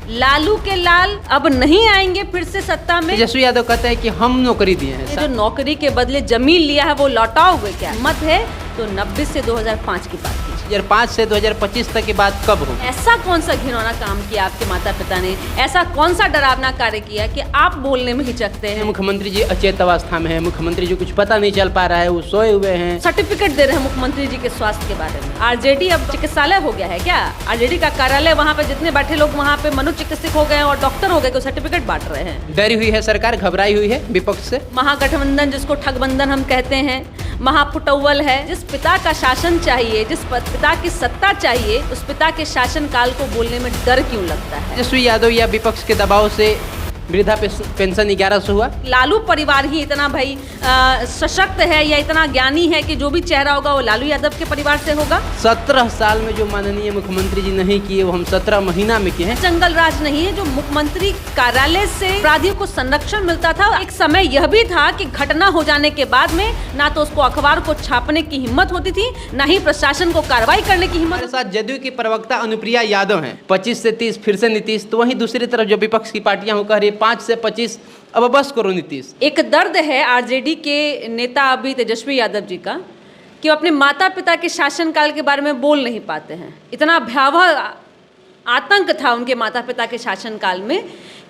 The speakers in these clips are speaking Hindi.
लालू के लाल अब नहीं आएंगे फिर से सत्ता में। तेजस्वी यादव कहते हैं कि हम नौकरी दिए हैं। ये जो नौकरी के बदले जमीन लिया है वो लौटाओगे क्या? मत है तो 90 से 2005 की बात कीजिए। 2005 से 2025 तक की बात कब हो? ऐसा कौन सा घिनौना काम किया आपके माता पिता ने? ऐसा कौन सा डरावना कार्य किया कि आप बोलने में हिचकते हैं? मुख्यमंत्री जी अचेत अवस्था में है, मुख्यमंत्री जी कुछ पता नहीं चल पा रहा है, वो सोए हुए हैं। सर्टिफिकेट दे रहे हैं मुख्यमंत्री जी के स्वास्थ्य के बारे में। आरजेडी अब चिकित्सालय हो गया है क्या? आरजेडी का कार्यालय, वहाँ पे जितने बैठे लोग वहाँ पे मनोचिकित्सक हो गए और डॉक्टर हो गए, को सर्टिफिकेट बांट रहे हैं। डरी हुई है सरकार, घबराई हुई है विपक्ष से। महागठबंधन जिसको ठगबंधन हम कहते हैं, महाफुटअव्वल है। जिस पिता का शासन चाहिए, जिस पिता की सत्ता चाहिए, उस पिता के शासन काल को बोलने में डर क्यों लगता है? तेजस्वी यादव या विपक्ष के दबाव से वृद्धा पेंशन 1100 हुआ। लालू परिवार ही इतना भाई सशक्त है या इतना ज्ञानी है कि जो भी चेहरा होगा वो लालू यादव के परिवार से होगा। 17 साल में जो माननीय मुख्यमंत्री जी नहीं किए वो हम 17 महीना में किए हैं। जंगल राज नहीं है। जो मुख्यमंत्री कार्यालय से अपराधियों को संरक्षण मिलता था, एक समय यह भी था कि घटना हो जाने के बाद में ना तो उसको अखबार को छापने की हिम्मत होती थी, ना ही प्रशासन को कार्रवाई करने की हिम्मत। हमारे साथ जदयू की प्रवक्ता अनुप्रिया यादव हैं। 25 से 30 फिर से नीतीश, तो वहीं दूसरी तरफ जो विपक्ष की पार्टियां हो कह रही 5 से 25 अब बस करो नीतीश। एक दर्द है आरजेडी के नेता अभी तेजस्वी यादव जी का कि वो अपने माता पिता के शासनकाल के बारे में बोल नहीं पाते हैं। इतना भयावह आतंक था उनके माता पिता के शासनकाल में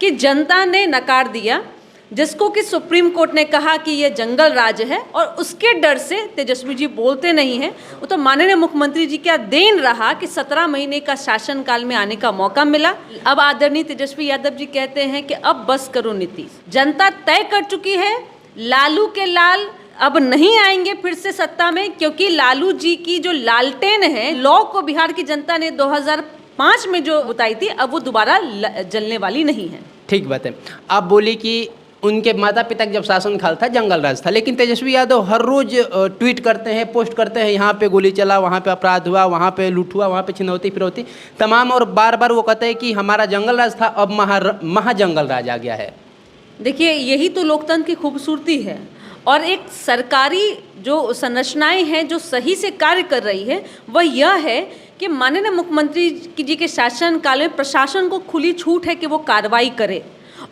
कि जनता ने नकार दिया, जिसको कि सुप्रीम कोर्ट ने कहा कि ये जंगल राज है, और उसके डर से तेजस्वी जी बोलते नहीं हैं। वो तो माननीय मुख्यमंत्री जी का देन रहा कि 17 महीने का शासनकाल में आने का मौका मिला। अब आदरणीय तेजस्वी यादव जी कहते हैं कि अब बस करो नीतीश। जनता तय कर चुकी है, लालू के लाल अब नहीं आएंगे फिर से सत्ता में, क्योंकि लालू जी की जो लालटेन है, लौ को बिहार की जनता ने 2005 में जो बुताई थी, अब वो दोबारा जलने वाली नहीं है। ठीक बात है। आप बोली कि उनके माता पिता जब शासन काल था जंगल राज था, लेकिन तेजस्वी यादव हर रोज ट्वीट करते हैं, पोस्ट करते हैं, यहाँ पे गोली चला, वहाँ पे अपराध हुआ, वहाँ पे लूट हुआ, वहाँ पे छिनौती फिरौती तमाम, और बार बार वो कहते हैं कि हमारा जंगल राज था, अब महाजंगल राज आ गया है। देखिए, यही तो लोकतंत्र की खूबसूरती है। और एक सरकारी जो संरचनाएं हैं जो सही से कार्य कर रही है, वह यह है कि माननीय मुख्यमंत्री जी के शासनकाल में प्रशासन को खुली छूट है कि वो कार्रवाई करे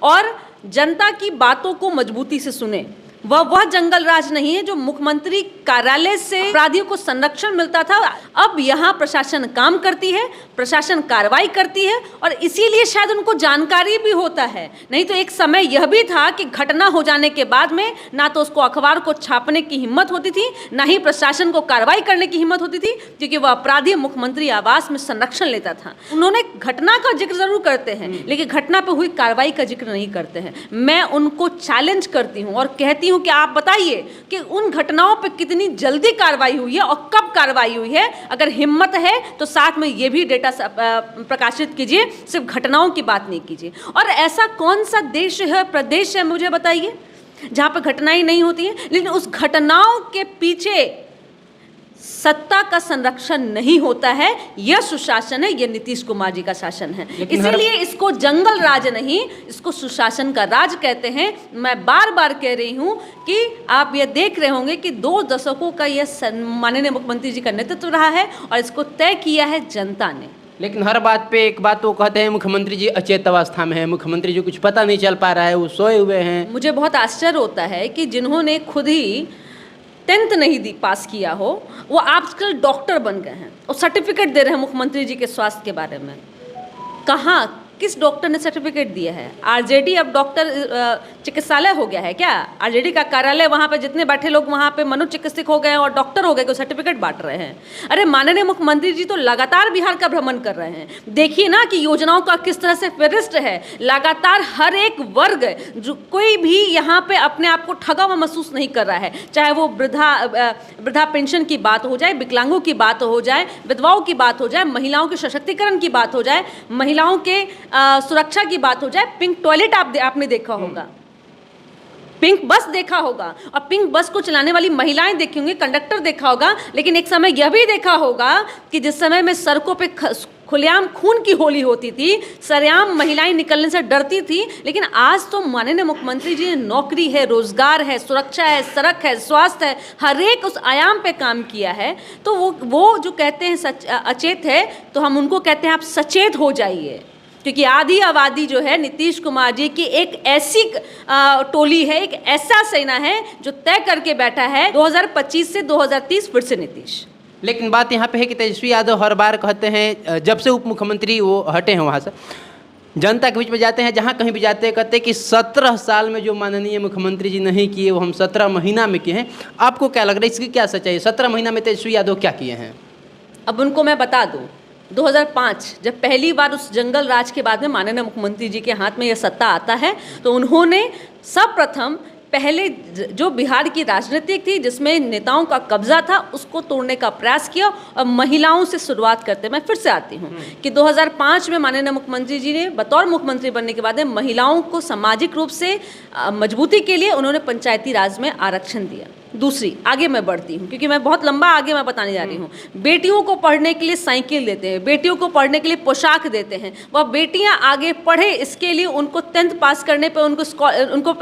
और जनता की बातों को मजबूती से सुने। वह जंगल राज नहीं है जो मुख्यमंत्री कार्यालय से अपराधियों को संरक्षण मिलता था। अब यहाँ प्रशासन काम करती है, प्रशासन कार्रवाई करती है, और इसीलिए शायद उनको जानकारी भी होता है। नहीं तो एक समय यह भी था कि घटना हो जाने के बाद में ना तो उसको अखबार को छापने की हिम्मत होती थी, ना ही प्रशासन को कार्रवाई करने की हिम्मत होती थी, क्योंकि वह अपराधी मुख्यमंत्री आवास में संरक्षण लेता था। उन्होंने घटना का जिक्र जरूर करते हैं, लेकिन घटना पर हुई कार्रवाई का जिक्र नहीं करते हैं। मैं उनको चैलेंज करती हूँ और कहती हूँ कि आप बताइए कि उन घटनाओं पे कितनी जल्दी कार्रवाई हुई है और कब कार्रवाई हुई है। अगर हिम्मत है तो साथ में ये भी डेटा प्रकाशित कीजिए, सिर्फ घटनाओं की बात नहीं कीजिए। और ऐसा कौन सा देश है, प्रदेश है, मुझे बताइए, जहां पर घटनाएं नहीं होती हैं, लेकिन उस घटनाओं के पीछे सत्ता का संरक्षण नहीं होता है। यह सुशासन है, यह नीतीश कुमार जी का शासन है। इसीलिए इसको जंगल राज नहीं, इसको सुशासन का राज कहते हैं। मैं बार बार कह रही हूं कि आप यह देख रहे होंगे कि 2 दशकों का यह माननीय मुख्यमंत्री जी का नेतृत्व रहा है और इसको तय किया है जनता ने। लेकिन हर बात पे एक बात वो कहते हैं, मुख्यमंत्री जी अचेत अवस्था में है, मुख्यमंत्री जी कुछ पता नहीं चल पा रहा है, वो सोए हुए हैं। मुझे बहुत आश्चर्य होता है कि जिन्होंने खुद ही 10th नहीं पास किया हो, वो आजकल डॉक्टर बन गए हैं और सर्टिफिकेट दे रहे हैं मुख्यमंत्री जी के स्वास्थ्य के बारे में। कहाँ, किस डॉक्टर ने सर्टिफिकेट दिया है? आरजेडी अब डॉक्टर चिकित्सालय हो गया है क्या? आरजेडी का कार्यालय, वहाँ पे जितने बैठे लोग वहाँ पे मनोचिकित्सक हो गए और डॉक्टर हो गए, को सर्टिफिकेट बांट रहे हैं। अरे माननीय मुख्यमंत्री जी तो लगातार बिहार का भ्रमण कर रहे हैं। देखिए ना कि योजनाओं का किस तरह से फेरिस्ट है। लगातार हर एक वर्ग, जो कोई भी यहाँ पे अपने आप को ठगा हुआ महसूस नहीं कर रहा है, चाहे वो वृद्धा पेंशन की बात हो जाए, विकलांगों की बात हो जाए, विधवाओं की बात हो जाए, महिलाओं के सशक्तिकरण की बात हो जाए, महिलाओं के सुरक्षा की बात हो जाए। पिंक टॉयलेट आपने देखा होगा, पिंक बस देखा होगा, और पिंक बस को चलाने वाली महिलाएं देखी होंगी, कंडक्टर देखा होगा। लेकिन एक समय यह भी देखा होगा कि जिस समय में सड़कों पे खुलेआम खून की होली होती थी, सरेआम महिलाएं निकलने से डरती थी, लेकिन आज तो माननीय मुख्यमंत्री जी ने नौकरी है, रोजगार है, सुरक्षा है, सड़क है, स्वास्थ्य है, हर एक उस आयाम पे काम किया है। तो वो जो कहते हैं अचेत है, तो हम उनको कहते हैं आप सचेत हो जाइए। क्योंकि आधी आबादी जो है नीतीश कुमार जी की एक ऐसी टोली है, एक ऐसा सेना है जो तय करके बैठा है 2025 से 2030 फिर से नीतीश। लेकिन बात यहाँ पे है कि तेजस्वी यादव हर बार कहते हैं, जब से उप मुख्यमंत्री वो हटे हैं वहाँ से, जनता के बीच में जाते हैं, जहाँ कहीं भी जाते हैं कहते हैं कि 17 साल में जो माननीय मुख्यमंत्री जी नहीं किए वो हम 17 महीना में किए हैं। आपको क्या लग रहा है, इसकी क्या सच्चाई है? 17 महीना में तेजस्वी यादव क्या किए हैं? अब उनको मैं बता दूं, 2005 जब पहली बार उस जंगल राज के बाद में माननीय मुख्यमंत्री जी के हाथ में यह सत्ता आता है, तो उन्होंने सर्वप्रथम पहले जो बिहार की राजनीति थी जिसमें नेताओं का कब्जा था उसको तोड़ने का प्रयास किया और महिलाओं से शुरुआत करते। मैं फिर से आती हूँ कि 2005 में माननीय मुख्यमंत्री जी ने बतौर मुख्यमंत्री बनने के बाद में महिलाओं को सामाजिक रूप से मजबूती के लिए उन्होंने पंचायती राज में आरक्षण दिया। दूसरी, आगे मैं बढ़ती हूँ क्योंकि मैं बहुत लंबा आगे मैं बताने जा रही हूँ। बेटियों को पढ़ने के लिए साइकिल देते हैं, बेटियों को पढ़ने के लिए पोशाक देते हैं। वह बेटियाँ आगे पढ़े इसके लिए उनको 10th पास करने पर उनको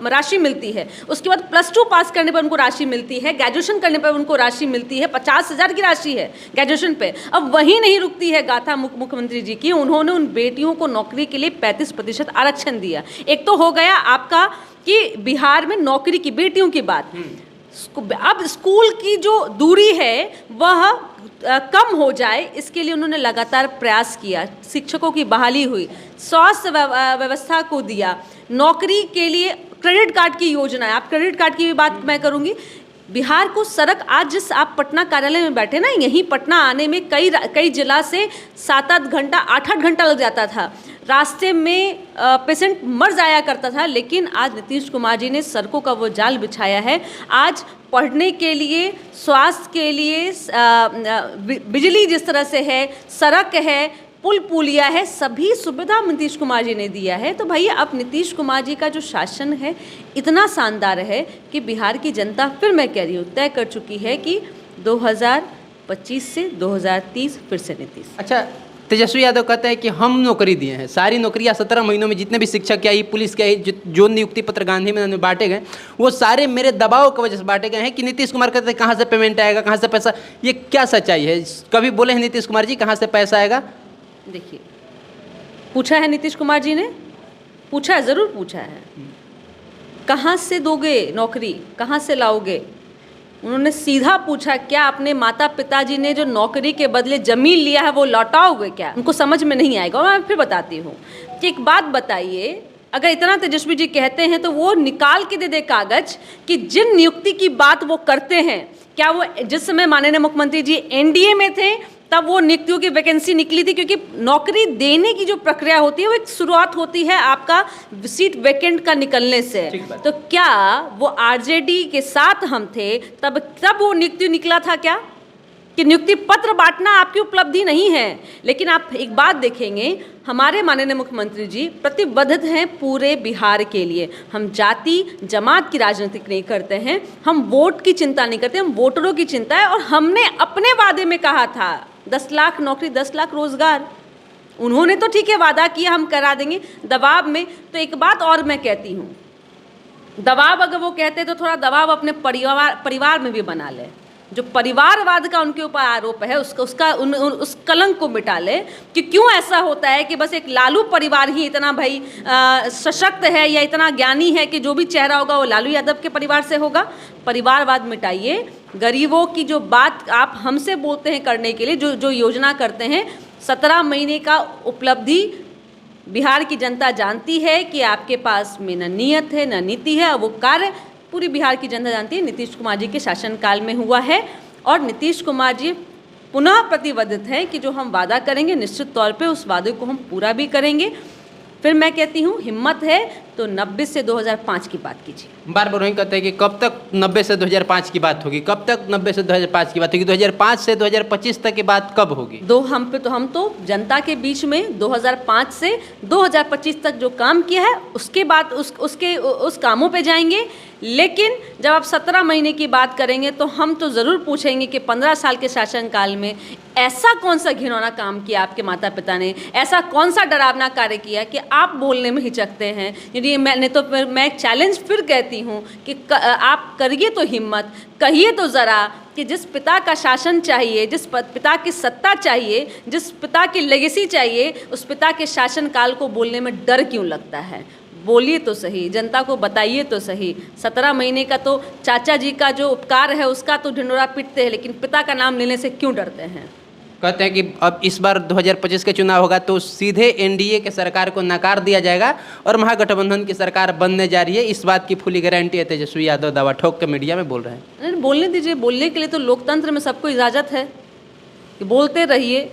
राशि मिलती है, उसके बाद +2 पास करने पर उनको राशि मिलती है, ग्रेजुएशन करने पर उनको राशि मिलती है, 50,000 की राशि है ग्रेजुएशन पे। अब वही नहीं रुकती है गाथा मुख्यमंत्री जी की, उन्होंने उन बेटियों को नौकरी के लिए 35% आरक्षण दिया। एक तो हो गया आपका कि बिहार में नौकरी की, बेटियों की बात। अब स्कूल की जो दूरी है वह कम हो जाए इसके लिए उन्होंने लगातार प्रयास किया। शिक्षकों की बहाली हुई, स्वास्थ्य व्यवस्था को दिया, नौकरी के लिए क्रेडिट कार्ड की योजना है। आप क्रेडिट कार्ड की भी बात मैं करूंगी। बिहार को सड़क, आज जिस आप पटना कार्यालय में बैठे ना, यहीं पटना आने में कई जिला से 7-8 घंटा 8-8 घंटा लग जाता था। रास्ते में पेशेंट मर जाया करता था, लेकिन आज नीतीश कुमार जी ने सड़कों का वो जाल बिछाया है। आज पढ़ने के लिए, स्वास्थ्य के लिए, बिजली जिस तरह से है, सड़क है, पुल पुलिया है, सभी सुविधा नीतीश कुमार जी ने दिया है। तो भैया अब नीतीश कुमार जी का जो शासन है इतना शानदार है कि बिहार की जनता, फिर मैं कह रही हूँ, तय कर चुकी है कि 2025 से 2030 फिर से नीतीश। अच्छा, तेजस्वी यादव कहते हैं कि हम नौकरी दिए हैं, सारी नौकरियां 17 महीनों में जितने भी शिक्षक की आई, पुलिस की आई, जो नियुक्ति पत्र गांधी में बांटे गए वो सारे मेरे दबाव की वजह से बांटे गए हैं। कि नीतीश कुमार कहते हैं कहाँ से पेमेंट आएगा, कहाँ से पैसा, ये क्या सच्चाई है? कभी बोले हैं नीतीश कुमार जी कहाँ से पैसा आएगा? देखिए, पूछा है नीतीश कुमार जी ने, पूछा है, ज़रूर पूछा है, कहाँ से दोगे नौकरी, कहाँ से लाओगे? उन्होंने सीधा पूछा, क्या अपने माता पिताजी ने जो नौकरी के बदले ज़मीन लिया है वो लौटाओगे क्या? उनको समझ में नहीं आएगा। मैं फिर बताती हूँ कि एक बात बताइए, अगर इतना तेजस्वी जी कहते हैं तो वो निकाल के दे दे कागज कि जिन नियुक्ति की बात वो करते हैं, क्या वो जिस समय माननीय मुख्यमंत्री जी एनडीए में थे तब वो नियुक्तियों की वैकेंसी निकली थी? क्योंकि नौकरी देने की जो प्रक्रिया होती है वो एक शुरुआत होती है आपका सीट वैकेंट का निकलने से। तो क्या वो आरजेडी के साथ हम थे तब वो नियुक्ति निकला था क्या? कि नियुक्ति पत्र बांटना आपकी उपलब्धि नहीं है। लेकिन आप एक बात देखेंगे, हमारे माननीय मुख्यमंत्री जी प्रतिबद्ध हैं पूरे बिहार के लिए। हम जाति जमात की राजनीति नहीं करते हैं, हम वोट की चिंता नहीं करते, हम वोटरों की चिंता है। और हमने अपने वादे में कहा था 10 लाख नौकरी, 10 लाख रोजगार। उन्होंने तो ठीक है वादा किया हम करा देंगे, दबाव में। तो एक बात और मैं कहती हूँ, दबाव अगर वो कहते तो थोड़ा दबाव अपने परिवार में भी बना ले। जो परिवारवाद का उनके ऊपर आरोप है उस कलंक को मिटा ले कि क्यों ऐसा होता है कि बस एक लालू परिवार ही इतना भाई सशक्त है या इतना ज्ञानी है कि जो भी चेहरा होगा वो लालू यादव के परिवार से होगा। परिवारवाद मिटाइए। गरीबों की जो बात आप हमसे बोलते हैं करने के लिए, जो योजना करते हैं, 17 महीने का उपलब्धि बिहार की जनता जानती है कि आपके पास में न नीयत है न नीति है। वो कार्य पूरी बिहार की जनता जानती है नीतीश कुमार जी के शासनकाल में हुआ है। और नीतीश कुमार जी पुनः प्रतिबद्ध हैं कि जो हम वादा करेंगे निश्चित तौर पे उस वादे को हम पूरा भी करेंगे। फिर मैं कहती हूँ, हिम्मत है तो 90 से 2005 की बात कीजिए। बार बार वही कहते हैं कि कब तक 90 से 2005 की बात होगी, कब तक 90 से 2005 की बात होगी, 2005 से 2025 तक की बात कब होगी? हम तो जनता के बीच में 2005 से 2025 तक जो काम किया है उसके बाद उस कामों पे जाएंगे। लेकिन जब आप 17 महीने की बात करेंगे तो हम तो ज़रूर पूछेंगे कि 15 साल के शासनकाल में ऐसा कौन सा घिनौना काम किया आपके माता पिता ने, ऐसा कौन सा डरावना कार्य किया कि आप बोलने में हिचकते हैं। यदि मैं चैलेंज फिर कहती हूँ कि आप करिए तो हिम्मत, कहिए तो ज़रा, कि जिस पिता का शासन चाहिए, जिस पिता की सत्ता चाहिए, जिस पिता की लेगेसी चाहिए, उस पिता के शासनकाल को बोलने में डर क्यों लगता है? बोलिए तो सही, जनता को बताइए तो सही। 17 महीने का तो चाचा जी का जो उपकार है उसका तो ढिंढोरा पीटते हैं, लेकिन पिता का नाम लेने से क्यों डरते हैं? कहते हैं कि अब इस बार 2025 के चुनाव होगा तो सीधे एनडीए के सरकार को नकार दिया जाएगा और महागठबंधन की सरकार बनने जा रही है। इस बात की फुली गारंटी है तेजस्वी यादव दावा ठोक के मीडिया में बोल रहे हैं। नहीं, बोलने दीजिए, बोलने के लिए तो लोकतंत्र में सबको इजाज़त है कि बोलते रहिए,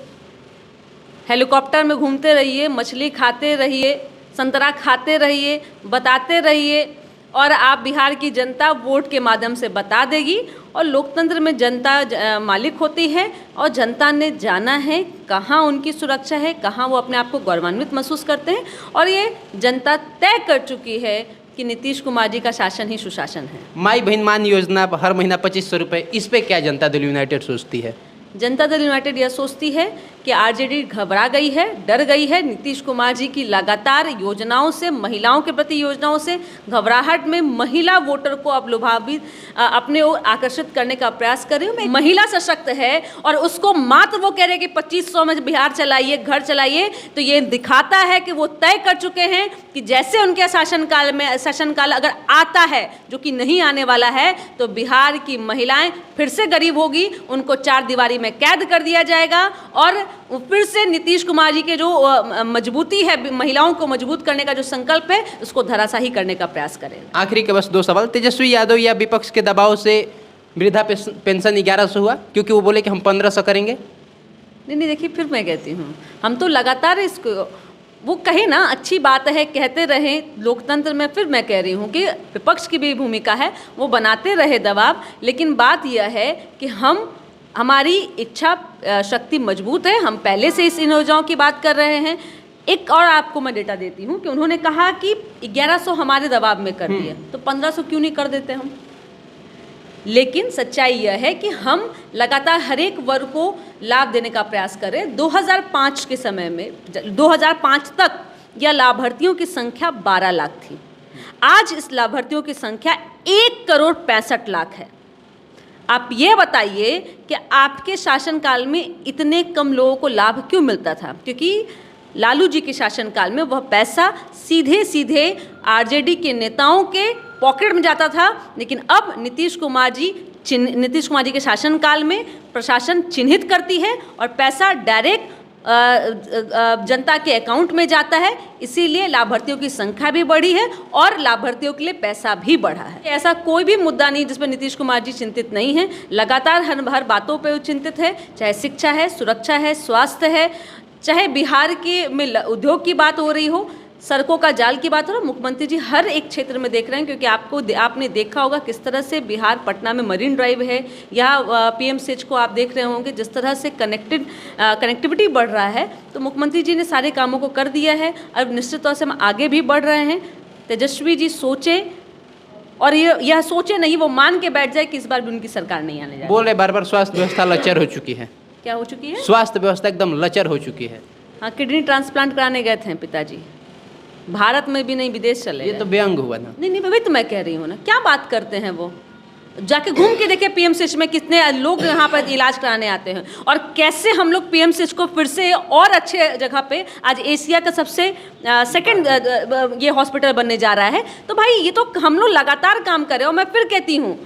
हेलीकॉप्टर में घूमते रहिए, मछली खाते रहिए, संतरा खाते रहिए, बताते रहिए, और आप बिहार की जनता वोट के माध्यम से बता देगी। और लोकतंत्र में जनता मालिक होती है और जनता ने जाना है कहाँ उनकी सुरक्षा है, कहाँ वो अपने आप को गौरवान्वित महसूस करते हैं। और ये जनता तय कर चुकी है कि नीतीश कुमार जी का शासन ही सुशासन है। माई बहन मान योजना हर महीना 2500 रुपये, इस पे क्या जनता दल यूनाइटेड सोचती है? जनता दल यूनाइटेड यह सोचती है कि आरजेडी घबरा गई है, डर गई है नीतीश कुमार जी की लगातार योजनाओं से, महिलाओं के प्रति योजनाओं से। घबराहट में महिला वोटर को अब लुभावित अपने ओर आकर्षित करने का प्रयास कर रही हूँ। महिला सशक्त है और उसको मात्र वो कह रहे हैं कि 2500 में बिहार चलाइए, घर चलाइए, तो ये दिखाता है कि वो तय कर चुके हैं कि जैसे उनके शासनकाल अगर आता है, जो कि नहीं आने वाला है, तो बिहार की महिलाएं फिर से गरीब होगी, उनको 4 दीवारी में कैद कर दिया जाएगा और फिर से नीतीश कुमार जी के जो मजबूती है, महिलाओं को मजबूत करने का जो संकल्प है, उसको धराशाही करने का प्रयास करेगा। आखिरी के बस 2 सवाल। तेजस्वी यादव या विपक्ष के दबाव से वृद्धा पेंशन 1100 हुआ, क्योंकि वो बोले कि हम 1500 करेंगे? नहीं, देखिए, फिर मैं कहती हूँ, हम तो लगातार इसको, वो कहे ना, अच्छी बात है, कहते रहें लोकतंत्र में। फिर मैं कह रही हूँ कि विपक्ष की भी भूमिका है, वो बनाते रहे दबाव, लेकिन बात यह है कि हमारी इच्छा शक्ति मजबूत है। हम पहले से इस योजनाओं की बात कर रहे हैं। एक और आपको मैं डेटा देती हूँ कि उन्होंने कहा कि 1100 हमारे दबाव में कर दिया, तो 1500 क्यों नहीं कर देते हम? लेकिन सच्चाई यह है कि हम लगातार हर एक वर्ग को लाभ देने का प्रयास करें। 2005 के समय में, 2005 तक यह लाभार्थियों की संख्या 12 लाख थी। आज इस लाभार्थियों की संख्या 1,65,00,000 है। आप ये बताइए कि आपके शासनकाल में इतने कम लोगों को लाभ क्यों मिलता था? क्योंकि लालू जी के शासनकाल में वह पैसा सीधे सीधे आरजेडी के नेताओं के पॉकेट में जाता था, लेकिन अब नीतीश कुमार जी के शासनकाल में प्रशासन चिन्हित करती है और पैसा डायरेक्ट जनता के अकाउंट में जाता है। इसीलिए लाभार्थियों की संख्या भी बढ़ी है और लाभार्थियों के लिए पैसा भी बढ़ा है। ऐसा कोई भी मुद्दा नहीं जिस पर नीतीश कुमार जी चिंतित नहीं है। लगातार हर बातों पर चिंतित है, चाहे शिक्षा है, सुरक्षा है, स्वास्थ्य है, चाहे बिहार के में उद्योग की बात हो रही हो, सड़कों का जाल की बात हो रहा। मुख्यमंत्री जी हर एक क्षेत्र में देख रहे हैं, क्योंकि आपने देखा होगा किस तरह से बिहार पटना में मरीन ड्राइव है, या पीएमसीएच को आप देख रहे होंगे जिस तरह से कनेक्टिविटी बढ़ रहा है। तो मुख्यमंत्री जी ने सारे कामों को कर दिया है। अब निश्चित तौर से हम आगे भी बढ़ रहे हैं। तेजस्वी जी सोचे और यह सोचे नहीं, वो मान के बैठ जाए कि इस बार भी उनकी सरकार नहीं आने जाए। बोल रहे बार बार स्वास्थ्य व्यवस्था लचर हो चुकी है। क्या हो चुकी है? स्वास्थ्य व्यवस्था एकदम लचर हो चुकी है। हाँ, किडनी ट्रांसप्लांट कराने गए थे पिताजी, भारत में भी नहीं, विदेश चले गए। ये तो व्यंग हुआ ना। नहीं, वही तो मैं कह रही हूँ ना, क्या बात करते हैं वो। जाके घूम के देखे पीएमसीएच में कितने लोग यहाँ पर इलाज कराने आते हैं, और कैसे हम लोग पीएमसीएच को फिर से और अच्छे जगह पे आज एशिया का सबसे सेकंड ये हॉस्पिटल बनने जा रहा है। तो भाई ये तो हम लोग लगातार काम कर रहे हैं। और मैं फिर कहती हूँ,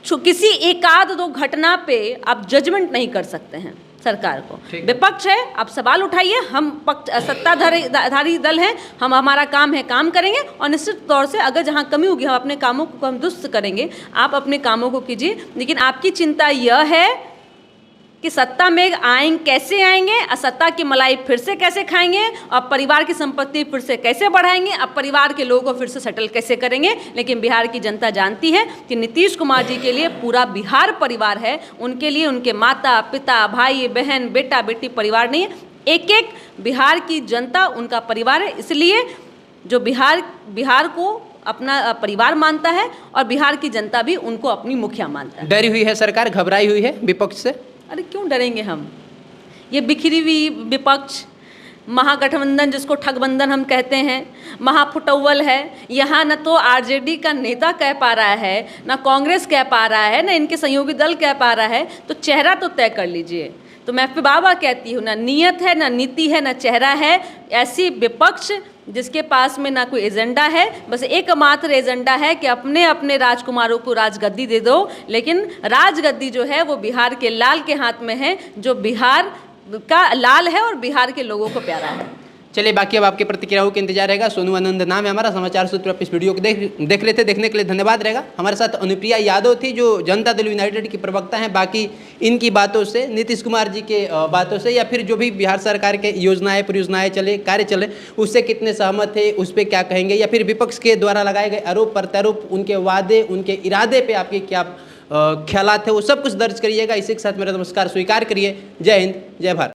किसी 1-2 घटना पे आप जजमेंट नहीं कर सकते हैं सरकार को। विपक्ष है, आप सवाल उठाइए, हम सत्ताधारी दल हैं, हमारा काम है, काम करेंगे, और निश्चित तौर से अगर जहां कमी होगी हम अपने कामों को हम दुरुस्त करेंगे। आप अपने कामों को कीजिए, लेकिन आपकी चिंता यह है कि सत्ता में कैसे आएंगे, असत्ता की मलाई फिर से कैसे खाएंगे, और परिवार की संपत्ति फिर से कैसे बढ़ाएंगे, अब परिवार के लोगों को फिर से सेटल कैसे करेंगे। लेकिन बिहार की जनता जानती है कि नीतीश कुमार जी के लिए पूरा बिहार परिवार है। उनके लिए उनके माता पिता, भाई बहन, बेटा बेटी परिवार नहीं है, एक बिहार की जनता उनका परिवार है। इसलिए जो बिहार को अपना परिवार मानता है और बिहार की जनता भी उनको अपनी मुखिया मानता है। डरी हुई है सरकार, घबराई हुई है विपक्ष से। अरे क्यों डरेंगे हम? ये बिखरी हुई विपक्ष, महागठबंधन जिसको ठगबंधन हम कहते हैं, महाफुटौल है। यहाँ न तो आरजेडी का नेता कह पा रहा है, ना कांग्रेस कह पा रहा है, ना इनके सहयोगी दल कह पा रहा है, तो चेहरा तो तय कर लीजिए। तो मैं फिर बाबा कहती हूँ, ना नियत है, ना नीति है, ना चेहरा है। ऐसी विपक्ष जिसके पास में ना कोई एजेंडा है, बस एकमात्र एजेंडा है कि अपने अपने राजकुमारों को राजगद्दी दे दो। लेकिन राजगद्दी जो है वो बिहार के लाल के हाथ में है, जो बिहार का लाल है और बिहार के लोगों को प्यारा है। चलिए, बाकी अब आपकी प्रतिक्रियाओं का इंतजार रहेगा। सोनू आनंद नाम है हमारा, समाचार सूत्र। आप इस वीडियो को देख लेते, देखने के लिए धन्यवाद रहेगा। हमारे साथ अनुप्रिया यादव थी जो जनता दल यूनाइटेड की प्रवक्ता हैं। बाकी इनकी बातों से, नीतीश कुमार जी के बातों से, या फिर जो भी बिहार सरकार के योजनाएं परियोजनाएं चले, कार्य चले, उससे कितने सहमत थे, उस पर क्या कहेंगे, या फिर विपक्ष के द्वारा लगाए गए आरोप प्रत्यारोप, उनके वादे, उनके इरादे पे आपके क्या ख्यालात है, वो सब कुछ दर्ज करिएगा। इसी के साथ मेरा नमस्कार स्वीकार करिए। जय हिंद, जय भारत।